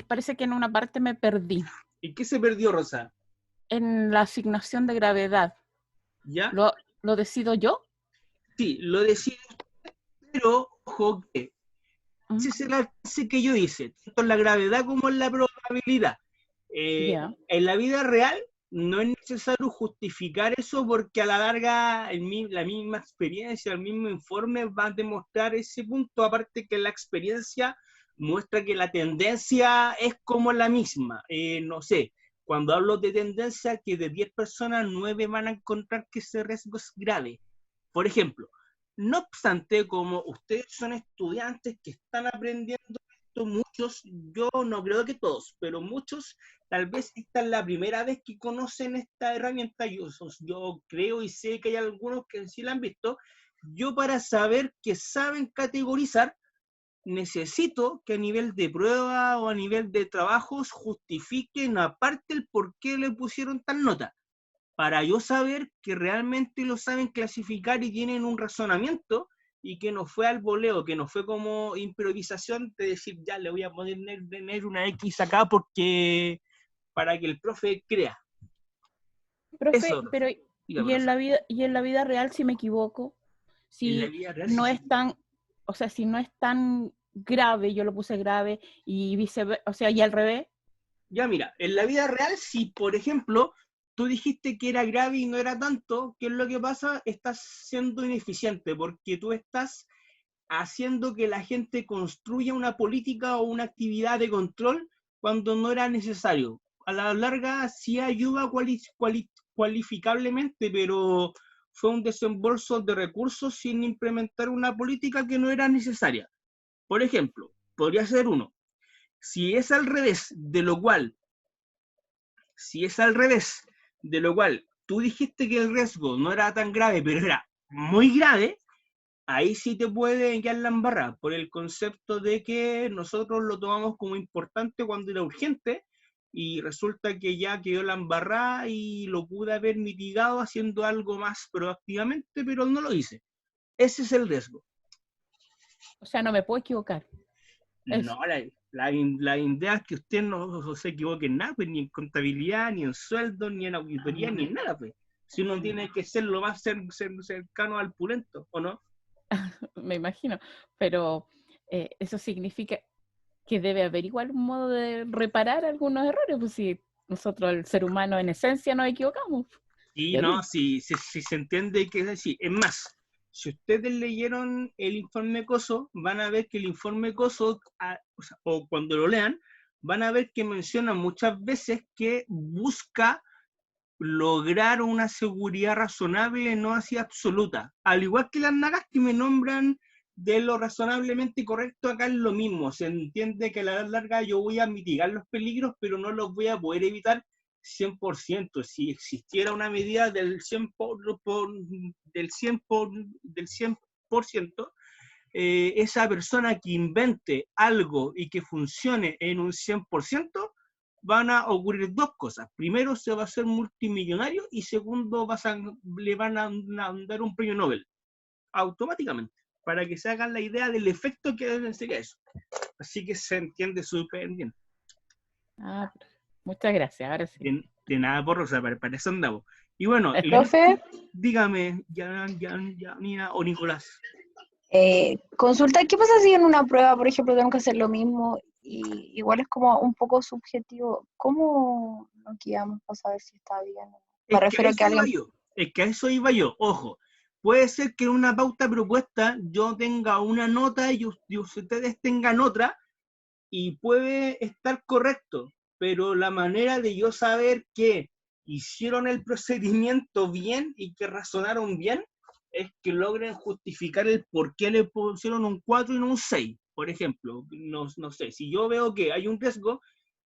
Parece que en una parte me perdí. ¿Y qué se perdió, Rosa? En la asignación de gravedad. ¿Ya? ¿Lo decido yo? Sí, lo decía, pero ojo que ese es el alcance que yo hice, tanto en la gravedad como en la probabilidad. Yeah. En la vida real no es necesario justificar eso porque a la larga la misma experiencia, el mismo informe va a demostrar ese punto, aparte que la experiencia muestra que la tendencia es como la misma. No sé, Cuando hablo de tendencia, que de 10 personas, 9 van a encontrar que ese riesgo es grave. Por ejemplo, no obstante, como ustedes son estudiantes que están aprendiendo esto, muchos, yo no creo que todos, pero muchos, tal vez esta es la primera vez que conocen esta herramienta. Yo creo y sé que hay algunos que sí la han visto. Yo, para saber que saben categorizar, necesito que a nivel de prueba o a nivel de trabajos justifiquen aparte el por qué le pusieron tal nota, para yo saber que realmente lo saben clasificar y tienen un razonamiento, y que no fue al voleo, que no fue como improvisación de decir, ya le voy a poner una X acá porque para que el profe crea. Profe, Eso, pero dígame, profe. y en la vida real, si me equivoco, En la si vida real, no sí. es tan, o sea, si no es tan grave, yo lo puse grave, y viceversa, o sea, y al revés. Ya, mira, en la vida real, si por ejemplo tú dijiste que era grave y no era tanto, ¿qué es lo que pasa? Estás siendo ineficiente porque tú estás haciendo que la gente construya una política o una actividad de control cuando no era necesario. A la larga sí ayuda cualificablemente, pero fue un desembolso de recursos sin implementar una política que no era necesaria. Por ejemplo, podría ser uno. Si es al revés, de lo cual tú dijiste que el riesgo no era tan grave, pero era muy grave, ahí sí te puede quedar la embarrada, por el concepto de que nosotros lo tomamos como importante cuando era urgente, y resulta que ya quedó la embarrada y lo pude haber mitigado haciendo algo más proactivamente, pero no lo hice. Ese es el riesgo. O sea, no me puedo equivocar. Eso. No, la idea es que usted no se equivoque en nada, pues, ni en contabilidad, ni en sueldo, ni en auditoría, ni en nada, pues. Si uno tiene que ser lo más cercano al pulento, ¿o no? Me imagino, pero eso significa que debe haber igual un modo de reparar algunos errores, pues si nosotros, el ser humano, en esencia nos equivocamos. Y Yo no, digo. si se entiende que es así. Es más, si ustedes leyeron el informe COSO, van a ver que el informe COSO, o cuando lo lean, van a ver que menciona muchas veces que busca lograr una seguridad razonable, no así absoluta. Al igual que las nagas que me nombran de lo razonablemente correcto, acá es lo mismo. Se entiende que a la larga yo voy a mitigar los peligros, pero no los voy a poder evitar 100%. Si existiera una medida del 100%, esa persona que invente algo y que funcione en un 100%, van a ocurrir dos cosas. Primero, se va a hacer multimillonario, y segundo, le van a dar un premio Nobel automáticamente, para que se hagan la idea del efecto que sería eso. Así que se entiende súper bien. Ah, muchas gracias, ahora sí. De nada, por Rosa, para eso andamos. Y bueno, Profe, dígame, ya, Nina o Nicolás. consulta, ¿qué pasa si en una prueba, por ejemplo, tengo que hacer lo mismo y igual es como un poco subjetivo? ¿Cómo nos guiamos para saber si está bien? Me refiero a que alguien... Es que a eso iba yo, ojo. Puede ser que en una pauta propuesta yo tenga una nota y ustedes tengan otra, y puede estar correcto, pero la manera de yo saber que hicieron el procedimiento bien y que razonaron bien es que logren justificar el por qué le pusieron un 4 y no un 6. Por ejemplo, no sé, si yo veo que hay un riesgo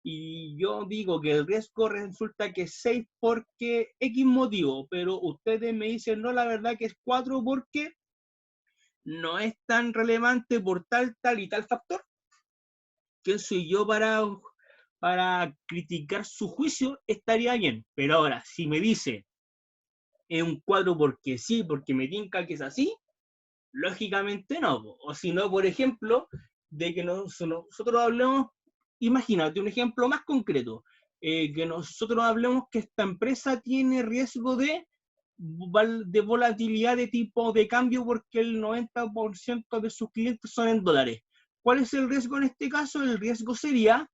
y yo digo que el riesgo resulta que es 6 porque X motivo, pero ustedes me dicen, no, la verdad que es 4 porque no es tan relevante por tal y tal factor. ¿Quién soy yo para criticar su juicio? Estaría bien. Pero ahora, si me dice es un 4 porque sí, porque me tinca que es así, lógicamente no. O si no, por ejemplo, de que nosotros hablemos, imagínate un ejemplo más concreto, que nosotros hablemos que esta empresa tiene riesgo de volatilidad de tipo de cambio porque el 90% de sus clientes son en dólares. ¿Cuál es el riesgo en este caso? El riesgo sería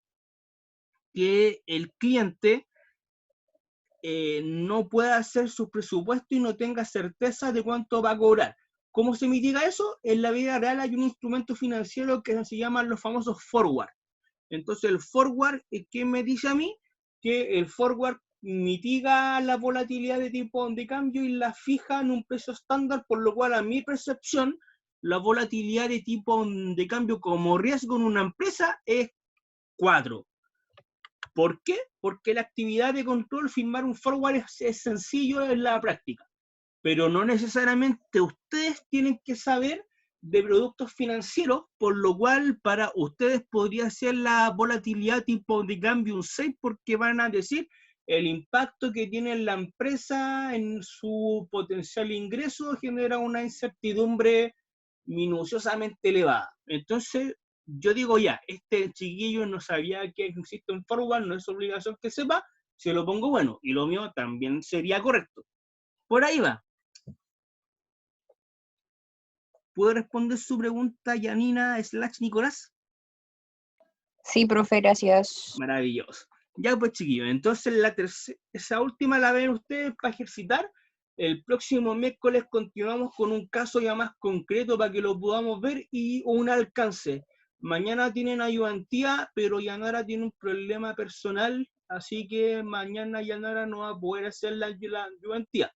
que el cliente no pueda hacer su presupuesto y no tenga certeza de cuánto va a cobrar. ¿Cómo se mitiga eso? En la vida real hay un instrumento financiero que se llaman los famosos forward. Entonces el forward, ¿qué me dice a mí? que el forward mitiga la volatilidad de tipo de cambio y la fija en un precio estándar, por lo cual a mi percepción la volatilidad de tipo de cambio como riesgo en una empresa es 4. ¿Por qué? Porque la actividad de control, firmar un forward es sencillo en la práctica, pero no necesariamente ustedes tienen que saber de productos financieros, por lo cual para ustedes podría ser la volatilidad tipo de cambio un 6, porque van a decir el impacto que tiene la empresa en su potencial ingreso genera una incertidumbre minuciosamente elevada. Entonces, yo digo ya, este chiquillo no sabía que existe un forward, no es obligación que sepa, se lo pongo bueno, y lo mío también sería correcto. Por ahí va. ¿Puedo responder su pregunta, Yanina / Nicolás? Sí, profe, gracias. Maravilloso. Ya pues, chiquillos, entonces esa última la ven ustedes para ejercitar. El próximo miércoles continuamos con un caso ya más concreto para que lo podamos ver y un alcance. Mañana tienen ayudantía, pero Yanara tiene un problema personal, así que mañana Yanara no va a poder hacer la ayudantía.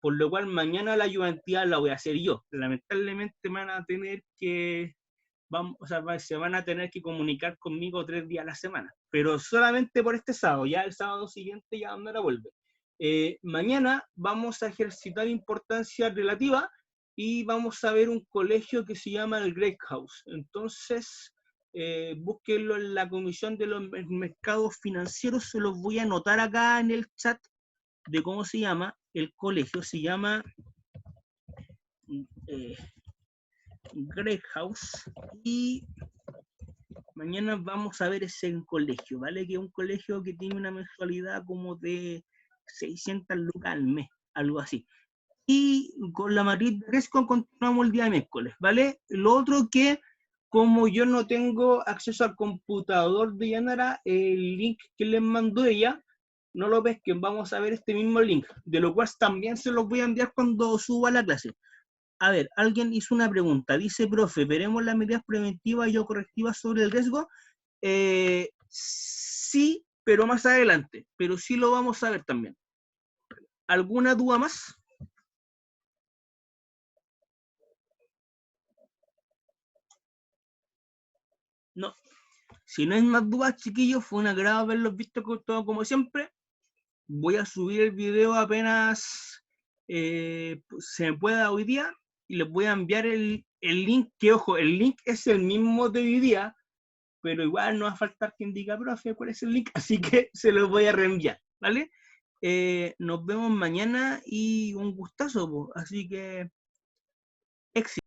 Por lo cual mañana la ayudantía la voy a hacer yo. Lamentablemente van a tener que, se van a tener que comunicar conmigo 3 días a la semana, pero solamente por este sábado. Ya el sábado siguiente ya Andara vuelve. Mañana vamos a ejercitar importancia relativa y vamos a ver un colegio que se llama el Great House. Entonces, búsquenlo en la Comisión de los Mercados Financieros, se los voy a anotar acá en el chat de cómo se llama el colegio. Se llama Great House, y mañana vamos a ver ese colegio, ¿vale? Que es un colegio que tiene una mensualidad como de 600 lucas al mes, algo así. Y con la matriz de riesgo continuamos el día miércoles, ¿vale? Lo otro que, como yo no tengo acceso al computador de Yanara, el link que les mandó ella, no lo pesquen, vamos a ver este mismo link, de lo cual también se los voy a enviar cuando suba la clase. A ver, alguien hizo una pregunta, dice, profe, ¿veremos las medidas preventivas y o correctivas sobre el riesgo? Sí, pero más adelante, pero sí lo vamos a ver también. ¿Alguna duda más? No. Si no hay más dudas, chiquillos, fue un agrado haberlos visto todo como siempre. Voy a subir el video apenas se pueda hoy día, y les voy a enviar el link, que ojo, el link es el mismo de hoy día, pero igual no va a faltar quien diga, profe, ¿cuál es el link? Así que se los voy a reenviar, ¿vale? Nos vemos mañana y un gustazo, así que éxito.